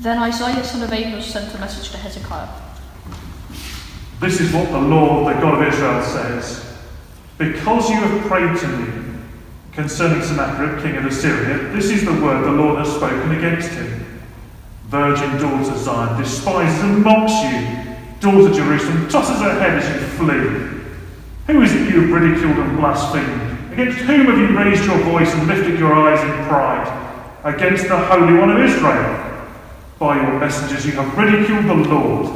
Then Isaiah son of Amos sent a message to Hezekiah. This is what the Lord, the God of Israel, says. Because you have prayed to me concerning Sennacherib, king of Assyria, this is the word the Lord has spoken against him. Virgin daughter Zion despises and mocks you. Daughter Jerusalem tosses her head as you flee. Who is it you have ridiculed and blasphemed? Against whom have you raised your voice and lifted your eyes in pride? Against the Holy One of Israel. By your messengers you have ridiculed the Lord,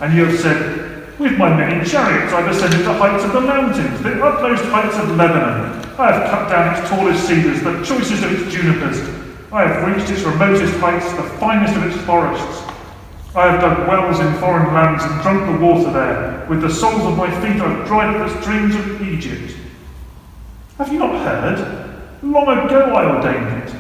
and you have said, with my many chariots I have ascended the heights of the mountains, the utmost heights of Lebanon. I have cut down its tallest cedars, the choicest of its junipers. I have reached its remotest heights, the finest of its forests. I have dug wells in foreign lands and drunk the water there. With the soles of my feet I have dried up the streams of Egypt. Have you not heard? Long ago I ordained it.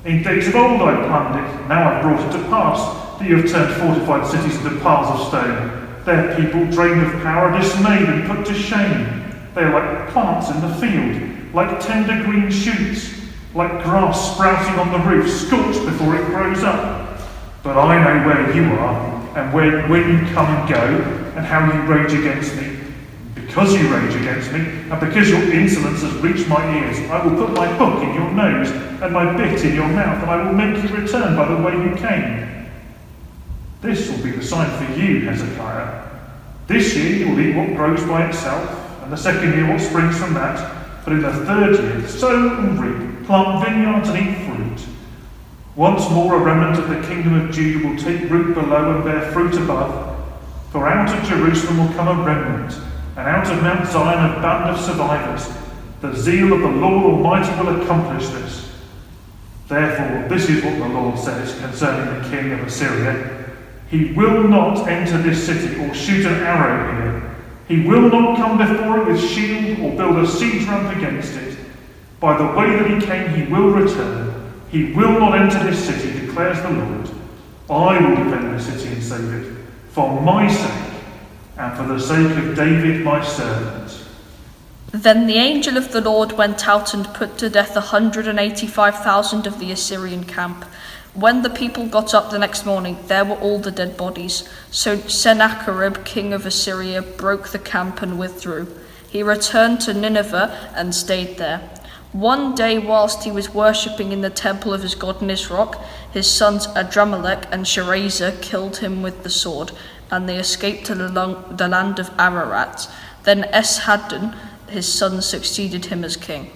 In days of old I planned it. Now I have brought it to pass that you have turned fortified cities into piles of stone. Their people, drained of power, are dismayed and put to shame. They are like plants in the field, like tender green shoots, like grass sprouting on the roof, scorched before it grows up. But I know where you are, and when you come and go, and how you rage against me. Because you rage against me, and because your insolence has reached my ears, I will put my hook in your nose, and my bit in your mouth, and I will make you return by the way you came. This will be the sign for you, Hezekiah. This year you will eat what grows by itself, and the second year what springs from that. But in the third year, sow and reap, plant vineyards and eat fruit. Once more a remnant of the kingdom of Judah will take root below and bear fruit above. For out of Jerusalem will come a remnant, and out of Mount Zion a band of survivors. The zeal of the Lord Almighty will accomplish this. Therefore, this is what the Lord says concerning the king of Assyria. He will not enter this city or shoot an arrow here. He will not come before it with shield or build a siege ramp against it. By the way that he came, he will return. He will not enter this city, declares the Lord. I will defend this city and save it, for my sake and for the sake of David my servant. Then the angel of the Lord went out and put to death 185,000 of the Assyrian camp. When the people got up the next morning, there were all the dead bodies. So Sennacherib, king of Assyria, broke the camp and withdrew. He returned to Nineveh and stayed there. One day, whilst he was worshipping in the temple of his god Nisroch, his sons Adramelech and Sharezer killed him with the sword, and they escaped to the land of Ararat. Then Esarhaddon, his son, succeeded him as king.